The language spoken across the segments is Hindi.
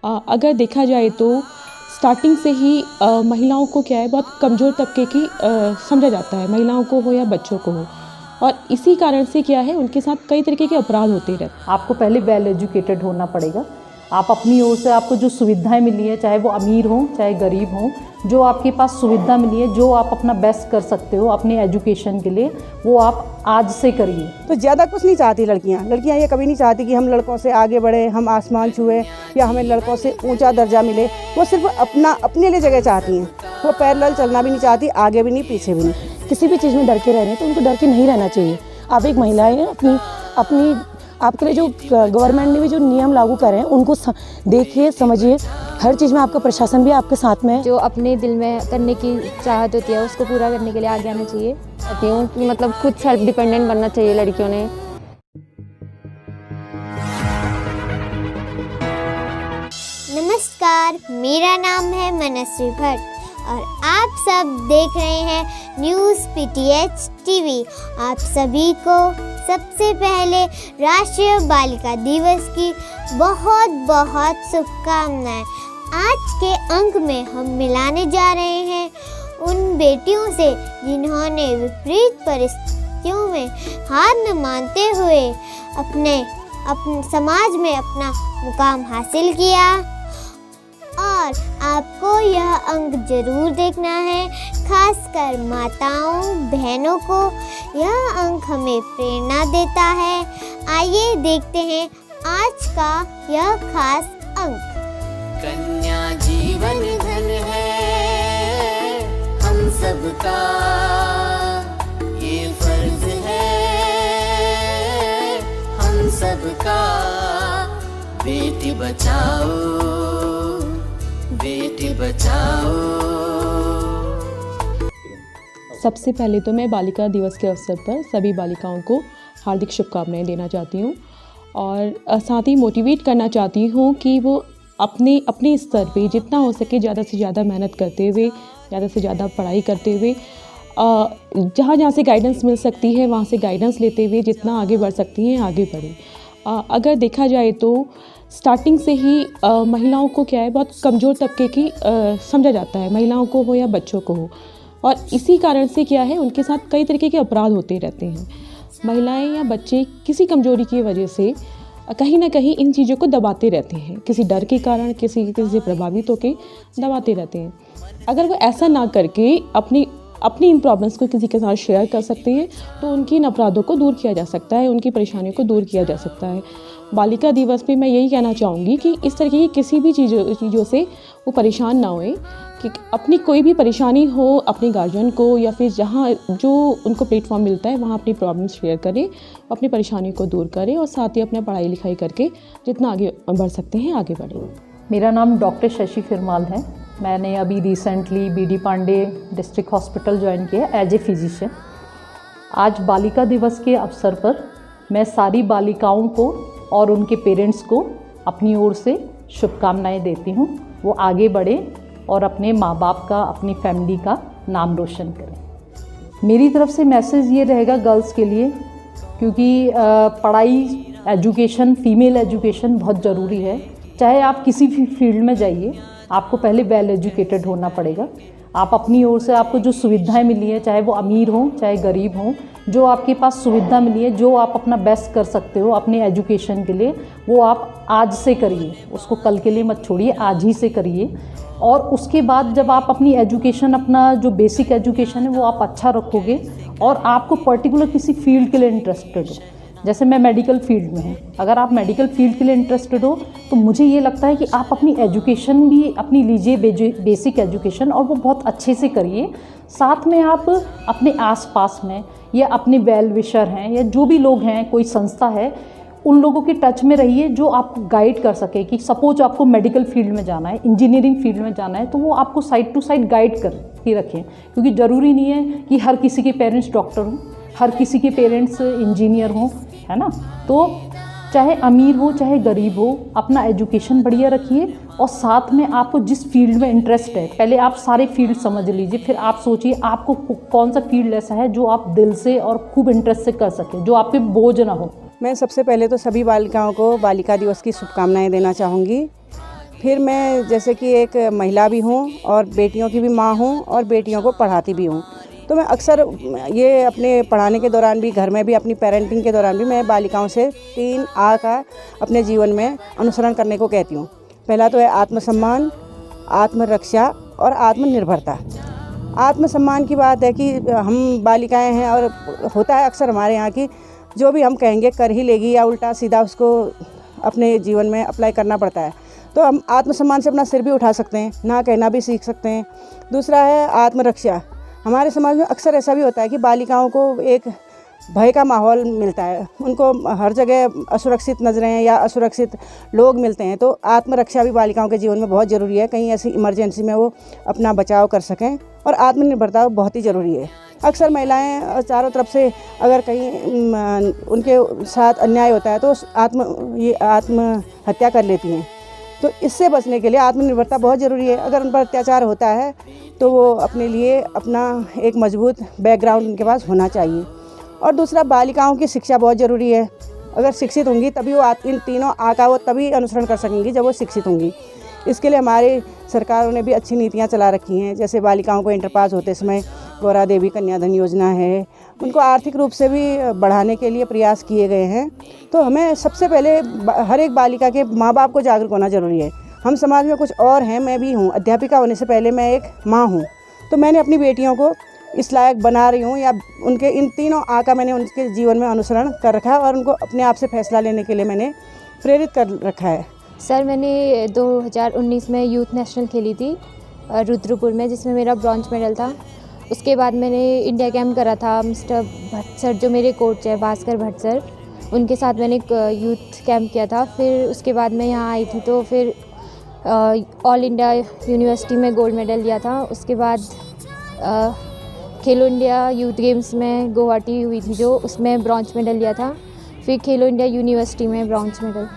अगर देखा जाए तो स्टार्टिंग से ही महिलाओं को क्या है, बहुत कमज़ोर तबके की समझा जाता है, महिलाओं को हो या बच्चों को हो। और इसी कारण से क्या है, उनके साथ कई तरीके के अपराध होते रहते हैं। आपको पहले वेल एजुकेटेड होना पड़ेगा। आप अपनी ओर से आपको जो सुविधाएं मिली है, चाहे वो अमीर हों चाहे गरीब हों, जो आपके पास सुविधा मिली है, जो आप अपना बेस्ट कर सकते हो अपने एजुकेशन के लिए, वो आप आज से करिए। तो ज़्यादा कुछ नहीं चाहती लड़कियां ये कभी नहीं चाहती कि हम लड़कों से आगे बढ़े, हम आसमान छुए या हमें लड़कों से ऊंचा दर्जा मिले। वो सिर्फ अपने लिए जगह चाहती हैं। वो पैरेलल चलना भी नहीं चाहती, आगे भी नहीं पीछे भी नहीं। किसी भी चीज़ में डर के रह रहे हैं तो उनको डर के नहीं रहना चाहिए। आप एक महिला है, अपनी आपके लिए जो गवर्नमेंट ने भी जो नियम लागू करे हैं उनको देखिए, समझिए। हर चीज़ में आपका प्रशासन भी आपके साथ में है। जो अपने दिल में करने की चाहत होती है उसको पूरा करने के लिए आगे आना चाहिए। कहती हूँ कि मतलब खुद सेल्फ डिपेंडेंट बनना चाहिए लड़कियों ने। नमस्कार, मेरा नाम है मनस्वी भट्ट और आप सब देख रहे हैं न्यूज़ पीटीएच टीवी। आप सभी को सबसे पहले राष्ट्रीय बालिका दिवस की बहुत बहुत शुभकामनाएं। आज के अंक में हम मिलाने जा रहे हैं उन बेटियों से जिन्होंने विपरीत परिस्थितियों में हार न मानते हुए अपने समाज में अपना मुकाम हासिल किया। और आपको यह अंक जरूर देखना है, खासकर माताओं बहनों को यह अंक हमें प्रेरणा देता है। आइए देखते हैं आज का यह खास अंक। कन्या जीवन धन है हम सबका, ये फर्ज है हम सबका। बेटी बचाओ बेटी बचाओ। सबसे पहले तो मैं बालिका दिवस के अवसर पर सभी बालिकाओं को हार्दिक शुभकामनाएं देना चाहती हूँ और साथ ही मोटिवेट करना चाहती हूँ कि वो अपने स्तर पे जितना हो सके ज़्यादा से ज़्यादा मेहनत करते हुए, ज़्यादा से ज़्यादा पढ़ाई करते हुए, जहाँ से गाइडेंस मिल सकती है वहाँ से गाइडेंस लेते हुए जितना आगे बढ़ सकती हैं आगे बढ़ें। अगर देखा जाए तो स्टार्टिंग से ही महिलाओं को क्या है, बहुत कमज़ोर तबके की समझा जाता है, महिलाओं को हो या बच्चों को हो। और इसी कारण से क्या है, उनके साथ कई तरीके के अपराध होते रहते हैं। महिलाएं या बच्चे किसी कमज़ोरी की वजह से कहीं ना कहीं इन चीज़ों को दबाते रहते हैं, किसी डर के कारण, किसी से प्रभावित होकर दबाते रहते हैं। अगर वो ऐसा ना करके अपनी इन प्रॉब्लम्स को किसी के साथ शेयर कर सकते हैं तो उनकी इन अपराधों को दूर किया जा सकता है, उनकी परेशानियों को दूर किया जा सकता है। बालिका दिवस पे मैं यही कहना चाहूँगी कि इस तरह की किसी भी चीज़ों से वो परेशान ना होए, कि अपनी कोई भी परेशानी हो अपने गार्जियन को या फिर जहाँ जो उनको प्लेटफॉर्म मिलता है वहाँ अपनी प्रॉब्लम्स शेयर करें, अपनी परेशानी को दूर करें और साथ ही अपना पढ़ाई लिखाई करके जितना आगे बढ़ सकते हैं आगे बढ़ें। मेरा नाम डॉक्टर शशि फिरमाल है। मैंने अभी recently BD Pandey district hospital join किया एज ए फिजिशियन। आज बालिका दिवस के अवसर पर मैं सारी बालिकाओं को और उनके पेरेंट्स को अपनी ओर से शुभकामनाएं देती हूँ। वो आगे बढ़ें और अपने माँ बाप का, अपनी फैमिली का नाम रोशन करें। मेरी तरफ से मैसेज ये रहेगा गर्ल्स के लिए, क्योंकि पढ़ाई, एजुकेशन, फीमेल एजुकेशन बहुत ज़रूरी है। चाहे आप किसी भी फील्ड में जाइए, आपको पहले वेल एजुकेटेड होना पड़ेगा। आप अपनी ओर से आपको जो सुविधाएं मिली है, चाहे वो अमीर हों चाहे गरीब हों, जो आपके पास सुविधा मिली है, जो आप अपना बेस्ट कर सकते हो अपने एजुकेशन के लिए, वो आप आज से करिए। उसको कल के लिए मत छोड़िए, आज ही से करिए। और उसके बाद जब आप अपनी एजुकेशन, अपना जो बेसिक एजुकेशन है वो आप अच्छा रखोगे और आपको पर्टिकुलर किसी फील्ड के लिए इंटरेस्टेड हो, जैसे मैं मेडिकल फील्ड में हूँ, अगर आप मेडिकल फील्ड के लिए इंटरेस्टेड हो तो मुझे ये लगता है कि आप अपनी एजुकेशन भी अपनी लीजिए, बेसिक एजुकेशन, और वो बहुत अच्छे से करिए। साथ में आप अपने आसपास में या अपने वेल विशर हैं या जो भी लोग हैं, कोई संस्था है, उन लोगों के टच में रहिए जो आपको गाइड कर सके। कि सपोज आपको मेडिकल फील्ड में जाना है, इंजीनियरिंग फील्ड में जाना है, तो वो आपको साइड टू साइड गाइड कर के रखें, क्योंकि ज़रूरी नहीं है कि हर किसी के पेरेंट्स डॉक्टर हों, हर किसी के पेरेंट्स इंजीनियर हों, है ना। तो चाहे अमीर हो चाहे गरीब हो, अपना एजुकेशन बढ़िया रखिए और साथ में आपको जिस फील्ड में इंटरेस्ट है, पहले आप सारे फील्ड समझ लीजिए, फिर आप सोचिए आपको कौन सा फील्ड ऐसा है जो आप दिल से और खूब इंटरेस्ट से कर सकें, जो आप पे बोझ ना हो। मैं सबसे पहले तो सभी बालिकाओं को बालिका दिवस की शुभकामनाएं देना चाहूँगी। फिर मैं जैसे कि एक महिला भी हूँ और बेटियों की भी माँ हूँ और बेटियों को पढ़ाती भी हूँ, तो मैं अक्सर ये अपने पढ़ाने के दौरान भी, घर में भी, अपनी पेरेंटिंग के दौरान भी मैं बालिकाओं से 3 आ का अपने जीवन में अनुसरण करने को कहती हूँ। पहला तो है आत्मसम्मान, आत्मरक्षा और आत्मनिर्भरता। आत्मसम्मान की बात है कि हम बालिकाएं हैं और होता है अक्सर हमारे यहाँ की जो भी हम कहेंगे कर ही लेगी या उल्टा सीधा उसको अपने जीवन में अप्लाई करना पड़ता है। तो हम आत्मसम्मान से अपना सिर भी उठा सकते हैं, ना कहना भी सीख सकते हैं। दूसरा है आत्मरक्षा। हमारे समाज में अक्सर ऐसा भी होता है कि बालिकाओं को एक भय का माहौल मिलता है, उनको हर जगह असुरक्षित नज़रें या असुरक्षित लोग मिलते हैं। तो आत्मरक्षा भी बालिकाओं के जीवन में बहुत ज़रूरी है, कहीं ऐसी इमरजेंसी में वो अपना बचाव कर सकें। और आत्मनिर्भरता बहुत ही ज़रूरी है। अक्सर महिलाएं चारों तरफ से अगर कहीं उनके साथ अन्याय होता है तो आत्महत्या कर लेती हैं। तो इससे बचने के लिए आत्मनिर्भरता बहुत ज़रूरी है। अगर उन पर अत्याचार होता है तो वो अपने लिए अपना एक मजबूत बैकग्राउंड उनके पास होना चाहिए। और दूसरा, बालिकाओं की शिक्षा बहुत ज़रूरी है। अगर शिक्षित होंगी तभी वो इन तीनों आ का वो तभी अनुसरण कर सकेंगी जब वो शिक्षित होंगी। इसके लिए हमारी सरकारों ने भी अच्छी नीतियाँ चला रखी हैं, जैसे बालिकाओं को इंटर पास होते समय गौरा देवी कन्याधन योजना है, उनको आर्थिक रूप से भी बढ़ाने के लिए प्रयास किए गए हैं। तो हमें सबसे पहले हर एक बालिका के माँ बाप को जागरूक होना ज़रूरी है। हम समाज में कुछ और हैं, मैं भी हूँ, अध्यापिका होने से पहले मैं एक माँ हूँ। तो मैंने अपनी बेटियों को इस लायक बना रही हूँ, या उनके इन तीनों आ का मैंने उनके जीवन में अनुसरण कर रखा है और उनको अपने आप से फैसला लेने के लिए मैंने प्रेरित कर रखा है। सर, मैंने 2019 में यूथ नेशनल खेली थी रुद्रपुर में, जिसमें मेरा ब्रॉन्ज मेडल था। उसके बाद मैंने इंडिया कैंप करा था। मिस्टर भट्ट सर जो मेरे कोच है, भास्कर भट्ट सर, उनके साथ मैंने एक यूथ कैंप किया था। फिर उसके बाद मैं यहाँ आई थी तो फिर ऑल इंडिया यूनिवर्सिटी में गोल्ड मेडल लिया था। उसके बाद खेलो इंडिया यूथ गेम्स में गुवाहाटी हुई थी जो, उसमें ब्रॉन्ज मेडल लिया था। फिर खेलो इंडिया यूनिवर्सिटी में ब्रॉन्ज मेडल।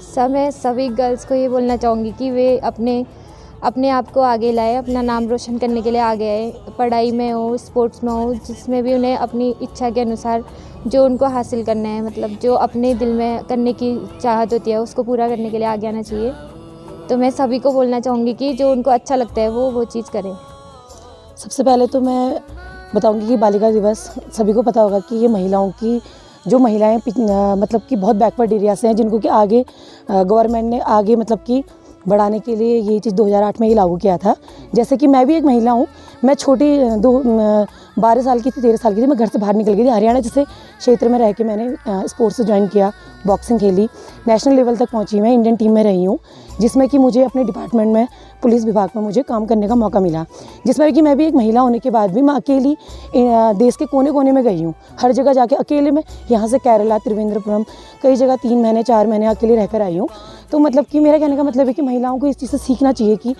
सब मैं सभी गर्ल्स को ये बोलना चाहूँगी कि वे अपने आप को आगे लाए, अपना नाम रोशन करने के लिए आगे आए। पढ़ाई में हो, स्पोर्ट्स में हो, जिसमें भी उन्हें अपनी इच्छा के अनुसार जो उनको हासिल करना है, मतलब जो अपने दिल में करने की चाहत होती है उसको पूरा करने के लिए आगे आना चाहिए। तो मैं सभी को बोलना चाहूँगी कि जो उनको अच्छा लगता है वो चीज़ करें। सबसे पहले तो मैं बताऊंगी कि बालिका दिवस सभी को पता होगा कि ये महिलाओं की, जो महिलाएं मतलब कि बहुत बैकवर्ड एरिया से हैं, जिनको कि आगे गवर्नमेंट ने आगे मतलब कि बढ़ाने के लिए ये चीज़ 2008 में ही लागू किया था। जैसे कि मैं भी एक महिला हूँ, मैं छोटी 12 साल की थी, 13 साल की थी, मैं घर से बाहर निकल गई थी। हरियाणा जैसे क्षेत्र में रह के मैंने स्पोर्ट्स ज्वाइन किया, बॉक्सिंग खेली, नेशनल लेवल तक पहुँची। मैं इंडियन टीम में रही हूँ, जिसमें कि मुझे अपने डिपार्टमेंट में, पुलिस विभाग में मुझे काम करने का मौका मिला, जिसमें कि मैं भी एक महिला होने के बाद भी मैं अकेली देश के कोने कोने में गई हूँ। हर जगह जाके अकेले में, यहाँ से केरला, त्रिवेंद्रपुरम, कई जगह 3 महीने 4 महीने अकेले रहकर आई हूँ। तो मतलब कि मेरा कहने का मतलब है कि महिलाओं को इस चीज़ से सीखना चाहिए कि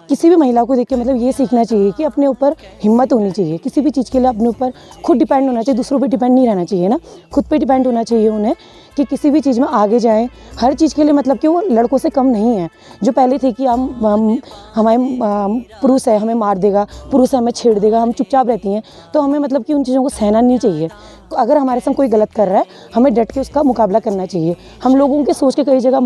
किसी भी महिला को देख के मतलब ये सीखना चाहिए कि अपने ऊपर हिम्मत होनी चाहिए। किसी भी चीज़ के लिए अपने ऊपर खुद डिपेंड होना चाहिए, दूसरों पे डिपेंड नहीं रहना चाहिए ना, खुद पे डिपेंड होना चाहिए उन्हें कि किसी भी चीज़ में आगे जाएं। हर चीज़ के लिए मतलब कि वो लड़कों से कम नहीं है। जो पहले थे कि हमारे पुरुष है, हमें मार देगा, पुरुष हमें छेड़ देगा, हम चुपचाप रहती हैं, तो हमें मतलब कि उन चीज़ों को सहना नहीं चाहिए। तो अगर हमारे संग कोई गलत कर रहा है, हमें डट के उसका मुकाबला करना चाहिए। हम लोगों के सोच के कई जगह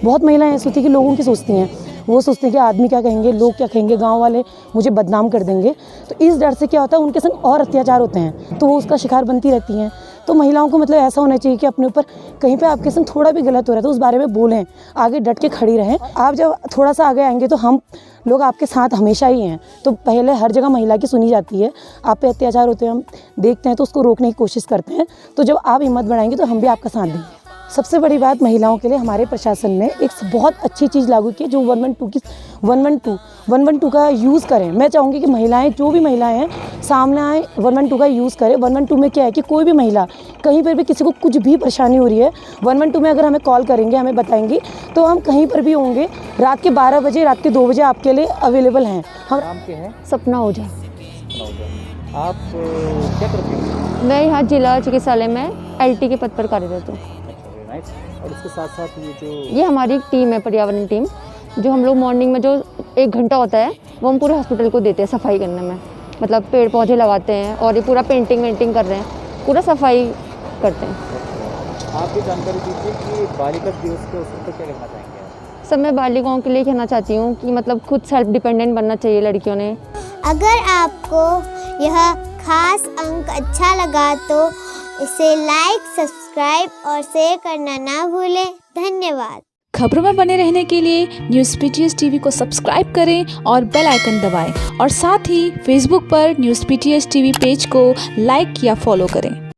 बहुत महिलाएं ऐसी होती हैं कि लोगों की सोचती हैं, वो सोचते हैं कि आदमी क्या कहेंगे, लोग क्या कहेंगे, गांव वाले मुझे बदनाम कर देंगे। तो इस डर से क्या होता है, उनके संग और अत्याचार होते हैं, तो वो उसका शिकार बनती रहती हैं। तो महिलाओं को मतलब ऐसा होना चाहिए कि अपने ऊपर कहीं पे आपके संग थोड़ा भी गलत हो रहा है तो उस बारे में बोलें, आगे डट के खड़ी रहें। आप जब थोड़ा सा आगे आएंगे तो हम लोग आपके साथ हमेशा ही हैं। तो पहले हर जगह महिला की सुनी जाती है, आप पे अत्याचार होते हैं, हम देखते हैं तो उसको रोकने की कोशिश करते हैं। तो जब आप हिम्मत बढ़ाएंगे तो हम भी आपका साथ देंगे। सबसे बड़ी बात, महिलाओं के लिए हमारे प्रशासन ने एक बहुत अच्छी चीज़ लागू की है, जो 112 का यूज़ करें। मैं चाहूँगी कि महिलाएं, जो भी महिलाएं हैं, सामने आए, 112 का यूज़ करें। 112 में क्या है कि कोई भी महिला कहीं पर भी किसी को कुछ भी परेशानी हो रही है, 112 में अगर हमें कॉल करेंगे, हमें बताएंगी, तो हम कहीं पर भी होंगे, रात के 12 बजे, रात के 2 बजे आपके लिए अवेलेबल हैं। हम नाम क्या है? सपना ओझा। आप क्या करते हैं? मैं यहाँ जिला चिकित्सालय में LT के पद पर कार्यरत हूँ। और इसके साथ साथ ये हमारी टीम है, पर्यावरण टीम, जो हम लोग मॉर्निंग में जो 1 घंटा होता है वो हम पूरे हॉस्पिटल को देते हैं सफाई करने में। मतलब पेड़ पौधे लगाते हैं और ये पूरा पेंटिंग कर रहे हैं, पूरा सफाई करते हैं। आप ये जानकारी दीजिए कि बालिका दिवस के अवसर पर क्या कहना चाहेंगे? सब मैं बालिकाओं के लिए कहना चाहती हूँ कि मतलब खुद सेल्फ डिपेंडेंट बनना चाहिए लड़कियों ने। अगर आपको यह खास अंक अच्छा लगा तो इसे लाइक, सब्सक्राइब और शेयर करना ना भूलें। धन्यवाद। खबरों में बने रहने के लिए न्यूज़ PTS TV को सब्सक्राइब करें और बेल आइकन दबाएं और साथ ही फेसबुक पर न्यूज़ PTS TV पेज को लाइक या फॉलो करें।